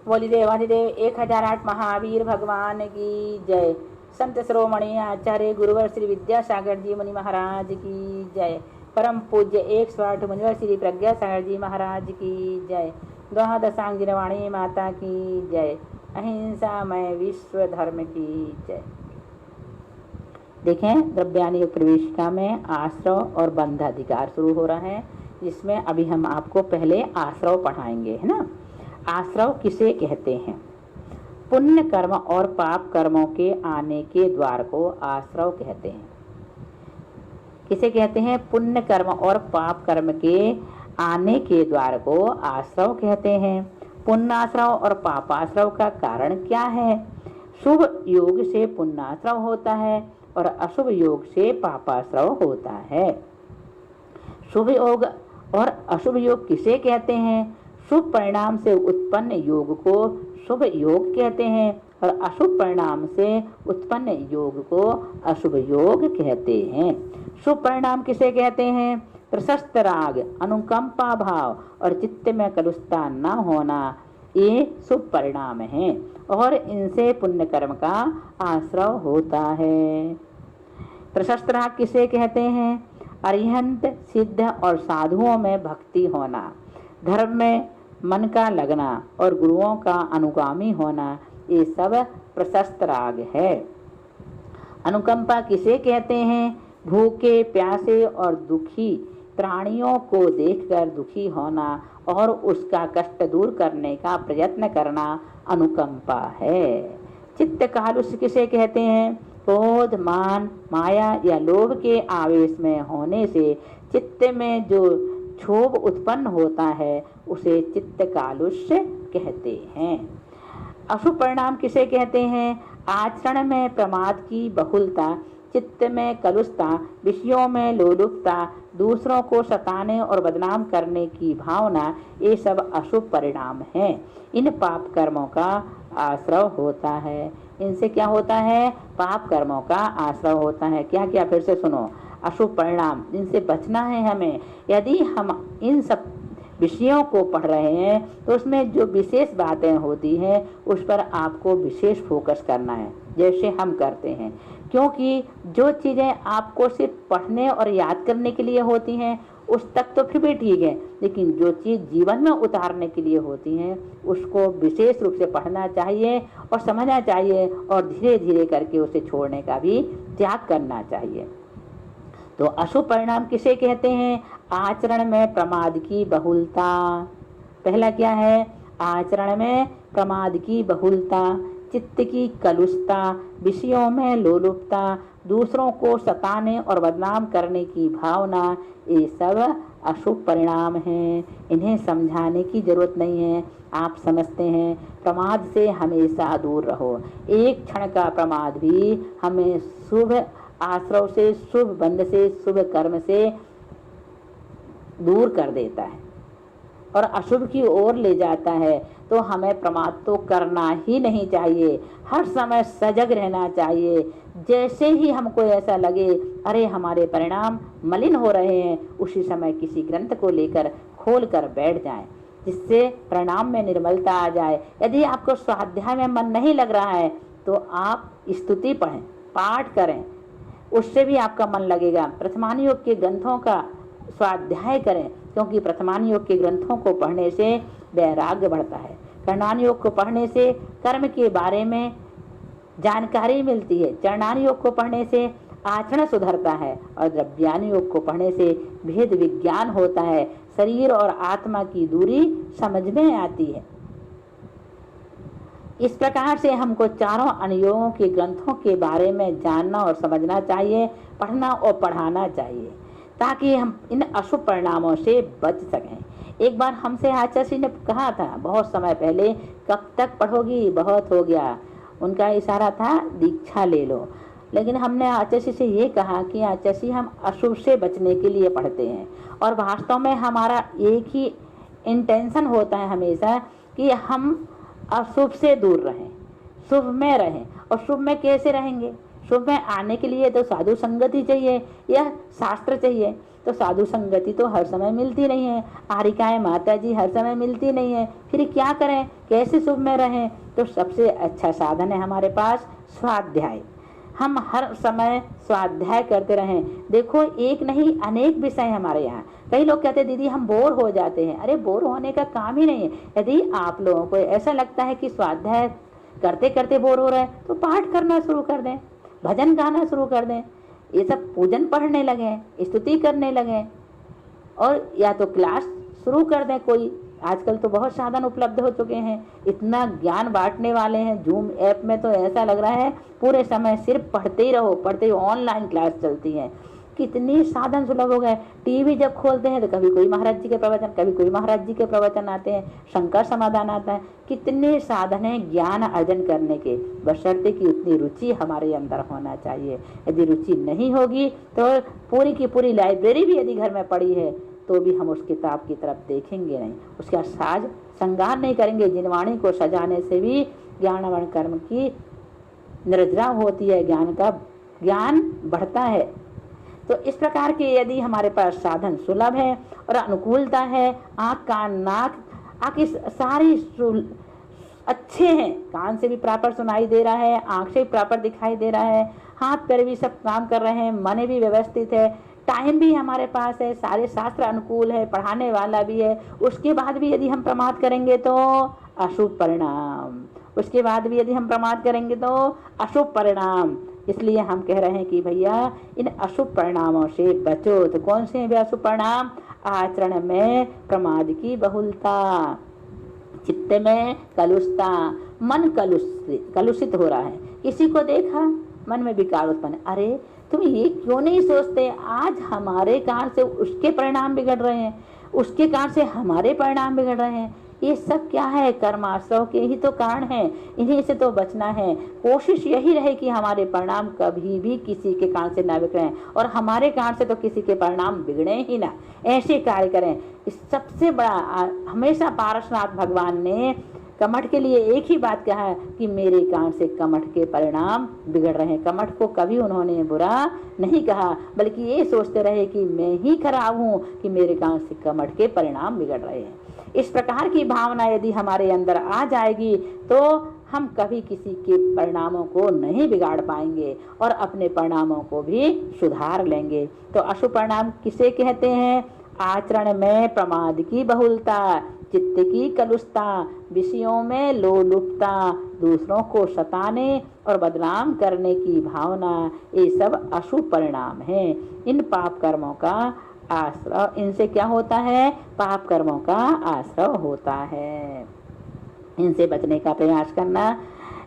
बोली देवाधिदेव 1008 महावीर भगवान की जय। संत शिरोमणि आचार्य गुरुवर श्री विद्यासागर जी मुनि महाराज की जय। परम पूज्य 108 मुनिवर श्री प्रज्ञासागर जी महाराज की जय। द्वादशांगिनवाणी माता की जय। अहिंसा मय विश्व धर्म की जय। देखें, द्रव्यानी प्रवेशिका में आश्रव और बंध अधिकार शुरू हो रहा है, जिसमें अभी हम आपको पहले आश्रव पढ़ाएंगे, है ना। आश्रव किसे कहते हैं? पुण्य कर्म और पाप कर्मों के आने के द्वार को आश्रव कहते हैं। किसे कहते हैं? पुण्य कर्म और पाप कर्म के आने के द्वार को आश्रव कहते हैं। पुण्याश्रव और पापाश्रव का कारण क्या है? शुभ योग से पुण्याश्रव होता है और अशुभ योग से पापाश्रव होता है। शुभ योग और अशुभ योग किसे कहते हैं? शुभ परिणाम से उत्पन्न योग को शुभ योग कहते हैं और अशुभ परिणाम से उत्पन्न योग को अशुभ योग कहते हैं। शुभ परिणाम किसे कहते हैं? प्रशस्त राग, अनुकंपा भाव और चित्त में कलुषता न होना, ये शुभ परिणाम हैं और इनसे पुण्य कर्म का आश्रव होता है। प्रशस्त राग किसे कहते हैं? अरिहंत, सिद्ध और साधुओं में भक्ति होना, धर्म में मन का लगना और गुरुओं का अनुगामी होना, ये सब प्रशस्त राग है। अनुकंपा किसे कहते हैं? भूखे, प्यासे और दुखी प्राणियों को देखकर दुखी होना और उसका कष्ट दूर करने का प्रयत्न करना अनुकंपा है। चित्त कालुष्य किसे कहते हैं? क्रोध, मान, माया या लोभ के आवेश में होने से चित्त में जो क्षोभ उत्पन्न होता है उसे चित्त कालुष्य कहते हैं। अशुभ परिणाम किसे कहते हैं? आचरण में प्रमाद की बहुलता, चित्त में कलुषता, विषयों में लोलुपता, दूसरों को सताने और बदनाम करने की भावना, ये सब अशुभ परिणाम हैं। इन पाप कर्मों का आश्रव होता है। इनसे क्या होता है? पाप कर्मों का आश्रव होता है। क्या क्या? फिर से सुनो। अशुभ परिणाम, इनसे बचना है हमें। यदि हम इन सब विषयों को पढ़ रहे हैं तो उसमें जो विशेष बातें होती हैं उस पर आपको विशेष फोकस करना है, जैसे हम करते हैं। क्योंकि जो चीज़ें आपको सिर्फ पढ़ने और याद करने के लिए होती हैं उस तक तो फिर भी ठीक है, लेकिन जो चीज़ जीवन में उतारने के लिए होती हैं उसको विशेष रूप से पढ़ना चाहिए और समझना चाहिए और धीरे धीरे करके उसे छोड़ने का भी त्याग करना चाहिए। तो अशुभ परिणाम किसे कहते हैं? आचरण में प्रमाद की बहुलता। पहला क्या है? आचरण में प्रमाद की बहुलता, चित्त की कलुषता, विषयों में लोलुपता, दूसरों को सताने और बदनाम करने की भावना, ये सब अशुभ परिणाम हैं। इन्हें समझाने की जरूरत नहीं है, आप समझते हैं। प्रमाद से हमेशा दूर रहो। एक क्षण का प्रमाद भी हमें शुभ आश्रव से, शुभ बंध से, शुभ कर्म से दूर कर देता है और अशुभ की ओर ले जाता है। तो हमें प्रमाद तो करना ही नहीं चाहिए, हर समय सजग रहना चाहिए। जैसे ही हमको ऐसा लगे अरे हमारे परिणाम मलिन हो रहे हैं, उसी समय किसी ग्रंथ को लेकर खोल कर बैठ जाएं, जिससे परिणाम में निर्मलता आ जाए। यदि आपको स्वाध्याय में मन नहीं लग रहा है तो आप स्तुति पढ़ें, पाठ करें, उससे भी आपका मन लगेगा। प्रथमान योग के ग्रंथों का स्वाध्याय करें, क्योंकि प्रथमान योग के ग्रंथों को पढ़ने से वैराग्य बढ़ता है। कर्णान योग को पढ़ने से कर्म के बारे में जानकारी मिलती है। चरणान योग को पढ़ने से आचरण सुधरता है और द्रव्यान योग को पढ़ने से भेद विज्ञान होता है। शरीर और आत्मा की दूरी समझ में आती है। इस प्रकार से हमको चारों अनुयोगों के ग्रंथों के बारे में जानना और समझना चाहिए, पढ़ना और पढ़ाना चाहिए, ताकि हम इन अशुभ परिणामों से बच सकें। एक बार हमसे आचार्य ने कहा था बहुत समय पहले, कब तक पढ़ोगी, बहुत हो गया। उनका इशारा था दीक्षा ले लो। लेकिन हमने आचार्य से ये कहा कि आचार्य हम अशुभ से बचने के लिए पढ़ते हैं और वास्तव में हमारा एक ही इंटेंशन होता है हमेशा कि हम अशुभ से दूर रहें, शुभ में रहें। और शुभ में कैसे रहेंगे? शुभ में आने के लिए तो साधु संगति चाहिए, यह शास्त्र चाहिए। तो साधु संगति तो हर समय मिलती नहीं है, आरिकाएं माता जी हर समय मिलती नहीं है, फिर क्या करें, कैसे शुभ में रहें? तो सबसे अच्छा साधन है हमारे पास स्वाध्याय। हम हर समय स्वाध्याय करते रहें। देखो एक नहीं अनेक विषय हमारे यहाँ। कई लोग कहते हैं दीदी हम बोर हो जाते हैं। अरे बोर होने का काम ही नहीं है। यदि आप लोगों को ऐसा लगता है कि स्वाध्याय करते करते बोर हो रहे हैं तो पाठ करना शुरू कर दें, भजन गाना शुरू कर दें, ये सब पूजन पढ़ने लगे, स्तुति करने लगे, और या तो क्लास शुरू कर दें कोई। आजकल तो बहुत साधन उपलब्ध हो चुके हैं, इतना ज्ञान बांटने वाले हैं। जूम ऐप में तो ऐसा लग रहा है पूरे समय सिर्फ पढ़ते ही रहो, पढ़ते ही ऑनलाइन क्लास चलती है। कितनी साधन सुलभ हो गए। टीवी जब खोलते हैं तो कभी कोई महाराज जी के प्रवचन, कभी कोई महाराज जी के प्रवचन आते हैं, शंकर समाधान आता है। कितने साधन हैं ज्ञान अर्जन करने के, बशर्ते कि उतनी रुचि हमारे अंदर होना चाहिए। यदि रुचि नहीं होगी तो पूरी की पूरी लाइब्रेरी भी यदि घर में पड़ी है तो भी हम उस किताब की तरफ देखेंगे नहीं, उसका साज श्रृंगार नहीं करेंगे। जिनवाणी को सजाने से भी ज्ञानवर्ण कर्म की निर्जरा होती है, ज्ञान बढ़ता है। तो इस प्रकार के यदि हमारे पास साधन सुलभ है और अनुकूलता है, आँख कान नाक आँख सारी अच्छे हैं, कान से भी प्रॉपर सुनाई दे रहा है, आँख से भी प्रॉपर दिखाई दे रहा है, हाथ पैर भी सब काम कर रहे हैं, मन भी व्यवस्थित है, टाइम भी हमारे पास है, सारे शास्त्र अनुकूल है, पढ़ाने वाला भी है, उसके बाद भी यदि हम प्रमाद करेंगे तो अशुभ परिणाम, उसके बाद भी यदि हम प्रमाद करेंगे तो अशुभ परिणाम। इसलिए हम कह रहे हैं कि भैया इन अशुभ परिणामों से बचो। तो कौन से हैं अशुभ परिणाम? आचरण में प्रमाद की बहुलता, चित्त में कलुषता, मन कलुषित हो रहा है। किसी को देखा मन में विकार उत्पन्न, अरे तुम ये क्यों नहीं सोचते, आज हमारे कारण से उसके परिणाम बिगड़ रहे हैं, उसके कारण से हमारे परिणाम बिगड़ रहे हैं। ये सब क्या है? कर्माश्रव के ही तो कारण है, इन्हीं से तो बचना है। कोशिश यही रहे कि हमारे परिणाम कभी भी किसी के कारण से ना बिगड़े, और हमारे कारण से तो किसी के परिणाम बिगड़े ही ना, ऐसे कार्य करें। इस सबसे बड़ा हमेशा पारसनाथ भगवान ने कमठ के लिए एक ही बात कहा है कि मेरे कारण से कमठ के परिणाम बिगड़ रहे हैं। कमठ को कभी उन्होंने बुरा नहीं कहा, बल्कि ये सोचते रहे कि मैं ही खराब हूँ कि मेरे कारण से कमठ के परिणाम बिगड़ रहे हैं। इस प्रकार की भावना यदि हमारे अंदर आ जाएगी तो हम कभी किसी के परिणामों को नहीं बिगाड़ पाएंगे और अपने परिणामों को भी सुधार लेंगे। तो अशुभ परिणाम किसे कहते हैं? आचरण में प्रमाद की बहुलता, चित्त की कलुषता, विषयों में लोलुपता, दूसरों को सताने और बदनाम करने की भावना, ये सब अशुभ परिणाम हैं। इन पाप कर्मों का आश्रय, इनसे क्या होता है? पाप कर्मों का आश्रय होता है। इनसे बचने का प्रयास करना।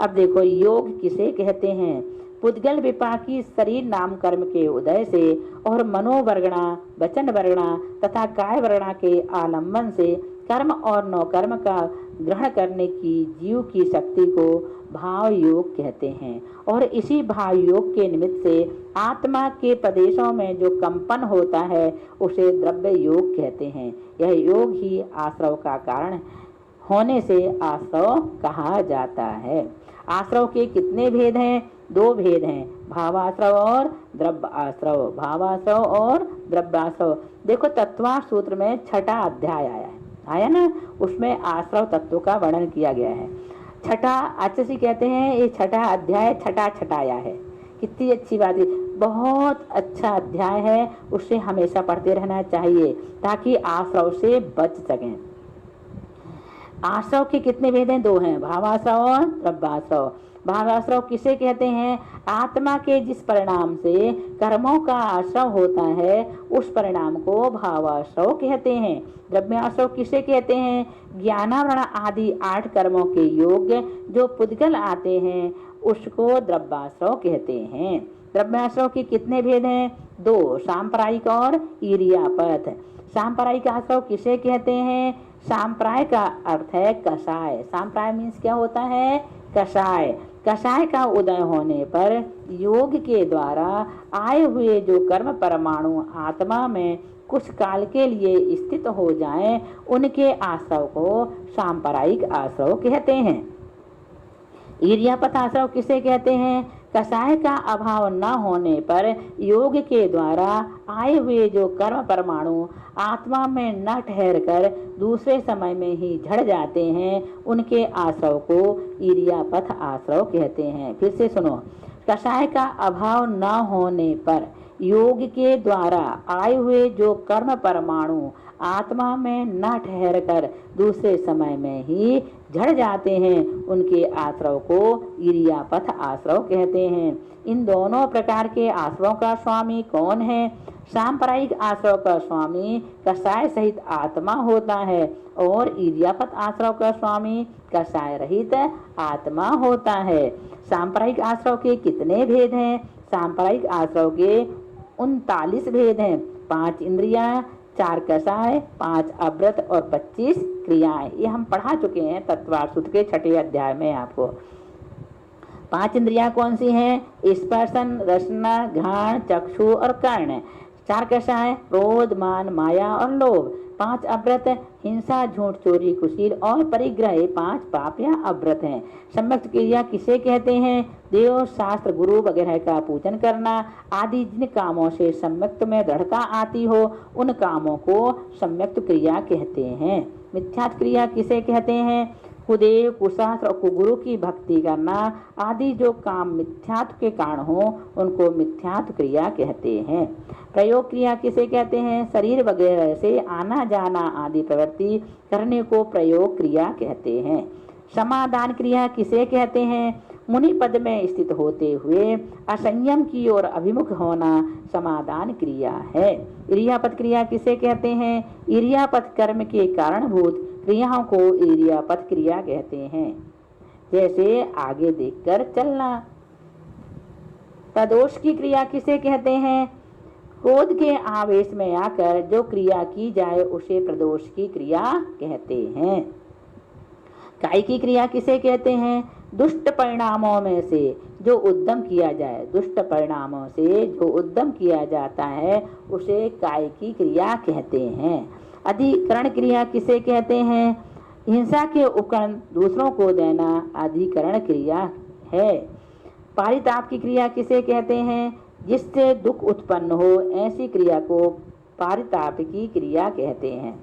अब देखो योग किसे कहते हैं? पुद्गल विपाकी शरीर नाम कर्म के उदय से और मनोवर्गणा, वचन वर्गणा तथा काय वर्गणा के आलम्बन से कर्म और नौकर्म का ग्रहण करने की जीव की शक्ति को भाव योग कहते हैं। और इसी भाव योग के निमित्त से आत्मा के प्रदेशों में जो कंपन होता है उसे द्रव्य योग कहते हैं। यह योग ही आश्रव का कारण होने से आश्रव कहा जाता है। आश्रव के कितने भेद हैं? 2 भेद हैं, भावाश्रव और द्रव्य आश्रव। भावाश्रव और द्रव्य आश्रव। देखो तत्वार्थ सूत्र में 6ठा अध्याय आया ना, उसमें आश्रव तत्व का वर्णन किया गया है। छठा आचार्य कहते हैं ये 6ठा अध्याय छठाया है। कितनी अच्छी बात है, बहुत अच्छा अध्याय है, उससे हमेशा पढ़ते रहना चाहिए ताकि आश्रव से बच सकें। आश्रव के कितने भेद हैं? 2 हैं, भावाश्रव और द्रव्याश्रव। भावाश्रव किसे कहते हैं? आत्मा के जिस परिणाम से कर्मों का आश्रव होता है उस परिणाम को भावाश्रव कहते हैं। द्रव्याश्रव किसे कहते हैं? ज्ञानावरण आदि 8 कर्मों के योग जो पुद्गल आते हैं उसको द्रव्याश्रव कहते हैं। द्रव्याश्रव के कितने भेद हैं? 2, सांप्रायिक और इरियापथ। सांप्रायिक आश्रव किसे कहते हैं? सांप्राय का अर्थ है कषाय। सांप्राय मीन्स क्या होता है? कषाय। कषाय का उदय होने पर योग के द्वारा आए हुए जो कर्म परमाणु आत्मा में कुछ काल के लिए स्थित हो जाएं, उनके आश्रव को सांप्रायिक आश्रव कहते हैं। इरियापथ आश्रव किसे कहते हैं? कषाय का अभाव न होने पर योग के द्वारा आए हुए जो कर्म परमाणु आत्मा में न ठहर कर दूसरे समय में ही झड़ जाते हैं, उनके आश्रव को इरियापथ आश्रव कहते हैं। फिर से सुनो, कषाय का अभाव न होने पर योग के द्वारा आए हुए जो कर्म परमाणु आत्मा में न ठहर कर दूसरे समय में ही झड़ जाते हैं, उनके आश्रव को इरियापथ आश्रव कहते हैं। इन दोनों प्रकार के आश्रव का स्वामी कौन है? सांप्रदायिक आश्रव का स्वामी कषाय सहित आत्मा होता है और इरियापथ आश्रव का स्वामी कषाय रहित आत्मा होता है। सांप्रदायिक आश्रव के कितने भेद हैं? सांप्रदायिक आश्रव के 39 भेद हैं। 5 इंद्रियां, 4 कषाय, 5 अव्रत और 25 क्रियाएं। ये हम पढ़ा चुके हैं तत्वार्थ सूत्र के 6ठे अध्याय में। आपको 5 इंद्रियां कौन सी हैं? स्पर्शन, रसना, घ्राण, चक्षु और कर्ण। 4 कषाय क्रोध, मान, माया और लोभ। 5 अव्रत हिंसा, झूठ, चोरी, कुशील और परिग्रह। 5 पाप या अव्रत हैं। सम्यक्त क्रिया किसे कहते हैं? देव, शास्त्र, गुरु वगैरह का पूजन करना आदि जिन कामों से सम्यक्त में दृढ़ता आती हो, उन कामों को सम्यक्त क्रिया कहते हैं। मिथ्यात् क्रिया किसे कहते हैं? कुदेव, कुशास्त्र और कुगुरु की भक्ति करना आदि जो काम मिथ्यात्व के कारण हो, उनको मिथ्यात्व क्रिया कहते हैं। प्रयोग क्रिया किसे कहते हैं? शरीर वगैरह से आना जाना आदि प्रवृत्ति करने को प्रयोग क्रिया कहते हैं। समाधान क्रिया किसे कहते हैं? मुनि पद में स्थित होते हुए असंयम की ओर अभिमुख होना समाधान क्रिया है। इरियापथ क्रिया किसे कहते हैं? इरियापथ कर्म के कारणभूत क्रियाओं को इरियापथ क्रिया कहते हैं। जैसे आगे देखकर चलना। प्रदोष की क्रिया किसे कहते हैं? क्रोध के आवेश में आकर जो क्रिया की जाए उसे प्रदोष की क्रिया कहते हैं। काय की क्रिया किसे कहते हैं? दुष्ट परिणामों में से जो उद्यम किया जाए, दुष्ट परिणामों से जो उद्यम किया जाता है उसे काय की क्रिया कहते हैं। अधिकरण क्रिया किसे कहते हैं? हिंसा के उपकरण दूसरों को देना अधिकरण क्रिया है। पारिताप की क्रिया किसे कहते हैं? जिससे दुख उत्पन्न हो ऐसी क्रिया को पारिताप की क्रिया कहते हैं।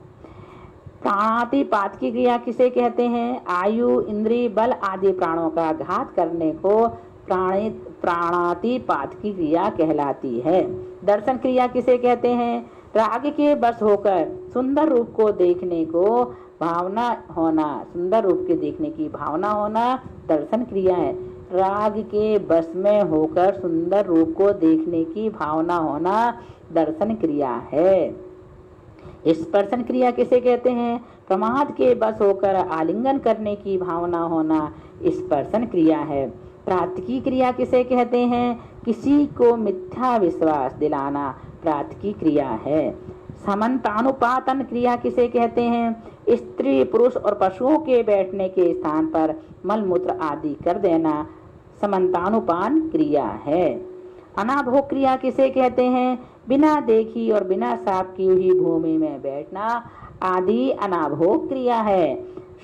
प्राणातिपात की क्रिया किसे कहते हैं? आयु, इंद्रिय, बल आदि प्राणों का घात करने को प्राणातिपात की क्रिया कहलाती है। दर्शन क्रिया किसे कहते हैं? राग के बस होकर सुंदर रूप को देखने को भावना होना, सुंदर रूप के देखने की भावना होना दर्शन क्रिया है। राग के बस में होकर सुंदर रूप को देखने की भावना होना दर्शन क्रिया है। स्पर्शन क्रिया किसे कहते हैं? प्रमाद के बस होकर आलिंगन करने की भावना होना स्पर्शन क्रिया है। प्रातिकी क्रिया किसे कहते हैं? किसी को मिथ्या विश्वास दिलाना प्रातिकी क्रिया है। समन्तानुपातन क्रिया किसे कहते हैं? स्त्री, पुरुष और पशुओं के बैठने के स्थान पर मलमूत्र आदि कर देना समन्तानुपान क्रिया है। अनाभोग क्रिया किसे कहते हैं? बिना देखी और बिना साफ की हुई भूमि में बैठना आदि अनाभोग क्रिया है।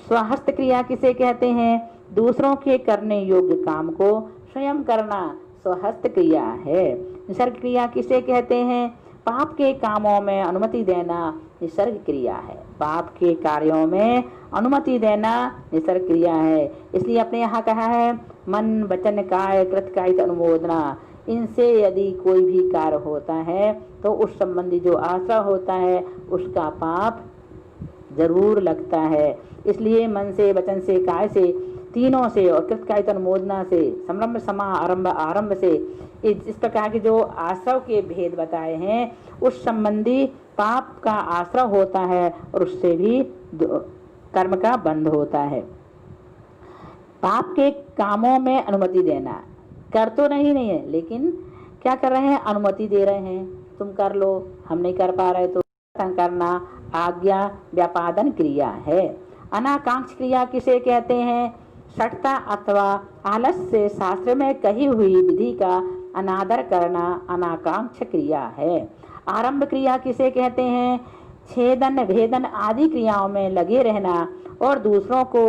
स्वहस्त क्रिया किसे कहते हैं? दूसरों के करने योग्य काम को स्वयं करना स्वहस्त क्रिया है। निसर्ग क्रिया किसे कहते हैं? पाप के कामों में अनुमति देना निसर्ग क्रिया है। पाप के कार्यों में अनुमति देना निसर्ग क्रिया है। इसलिए अपने यहाँ कहा है मन, वचन, काय, कृत कायिक अनुमोदना, इनसे यदि कोई भी कार्य होता है तो उस संबंधी जो आश्रय होता है उसका पाप जरूर लगता है। इसलिए मन से, वचन से, काय से, तीनों से और कृत कायिक अनुमोदना से, संरंभ, समा, आरंभ, आरंभ से, इस प्रकार के जो आश्रय के भेद बताए हैं उस संबंधी पाप का आश्रय होता है और उससे भी कर्म का बंध होता है। पाप के कामों में अनुमति देना, कर तो नहीं है लेकिन क्या कर रहे हैं? अनुमति दे रहे हैं, तुम कर लो, हम नहीं कर पा रहे तो करना आज्ञा व्यापादन क्रिया है। अनाकांक्ष क्रिया किसे कहते हैं? सठता अथवा आलस से शास्त्र में कही हुई विधि का अनादर करना अनाकांक्ष क्रिया है। आरंभ क्रिया किसे कहते हैं? छेदन, भेदन आदि क्रियाओं में लगे रहना और दूसरों को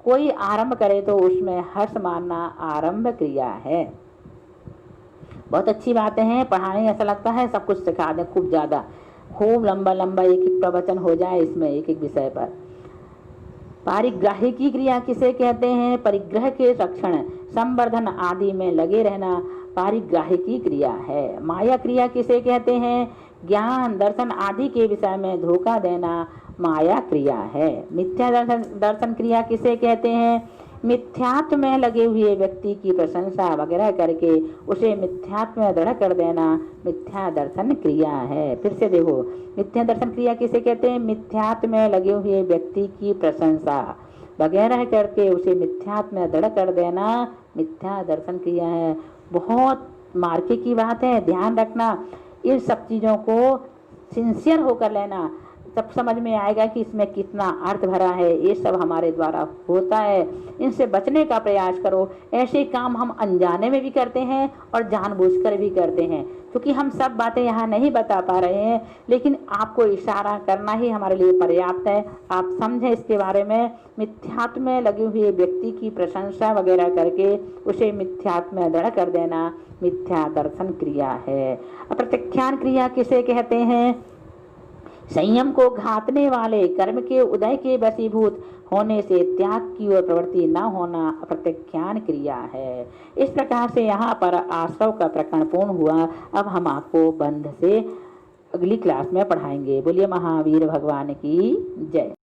कोई आरंभ करे तो उसमें हर्ष मानना आरंभ क्रिया है। बहुत अच्छी बातें हैं, पढ़ाने ऐसा लगता है सब कुछ सिखा दें, खूब ज़्यादा, खूब लंबा लंबा एक एक प्रवचन हो जाए इसमें एक एक विषय पर। पारिग्राही क्रिया किसे कहते हैं? परिग्रह के रक्षण, संवर्धन आदि में लगे रहना पारिग्राही क्रिया है। माया क्रिया किसे कहते हैं? ज्ञान दर्शन आदि के विषय में धोखा देना माया क्रिया है। मिथ्या दर्शन क्रिया किसे कहते हैं? मिथ्यात्व में लगे हुए व्यक्ति की प्रशंसा वगैरह करके उसे मिथ्यात्व में दृढ़ कर देना मिथ्या दर्शन क्रिया है। फिर से देखो, मिथ्या दर्शन क्रिया किसे कहते हैं? मिथ्यात्व में लगे हुए व्यक्ति की प्रशंसा वगैरह करके उसे मिथ्यात्व में दृढ़ कर देना मिथ्या दर्शन क्रिया है। बहुत मार्के की बात है, ध्यान रखना। इन सब चीज़ों को सिंसियर होकर लेना, तब समझ में आएगा कि इसमें कितना अर्थ भरा है। ये सब हमारे द्वारा होता है, इनसे बचने का प्रयास करो। ऐसे काम हम अनजाने में भी करते हैं और जानबूझकर भी करते हैं, क्योंकि हम सब बातें यहाँ नहीं बता पा रहे हैं, लेकिन आपको इशारा करना ही हमारे लिए पर्याप्त है। आप समझें इसके बारे में। मिथ्यात्व में लगे हुए व्यक्ति की प्रशंसा वगैरह करके उसे मिथ्यात्व में दृढ़ कर देना मिथ्या दर्शन क्रिया है। अप्रत्याख्यान क्रिया किसे कहते हैं? संयम को घातने वाले कर्म के उदय के वशीभूत होने से त्याग की ओर प्रवृत्ति न होना अप्रत्याख्यान क्रिया है। इस प्रकार से यहाँ पर आश्रव का प्रकरण पूर्ण हुआ। अब हम आपको बंध से अगली क्लास में पढ़ाएंगे। बोलिए महावीर भगवान की जय।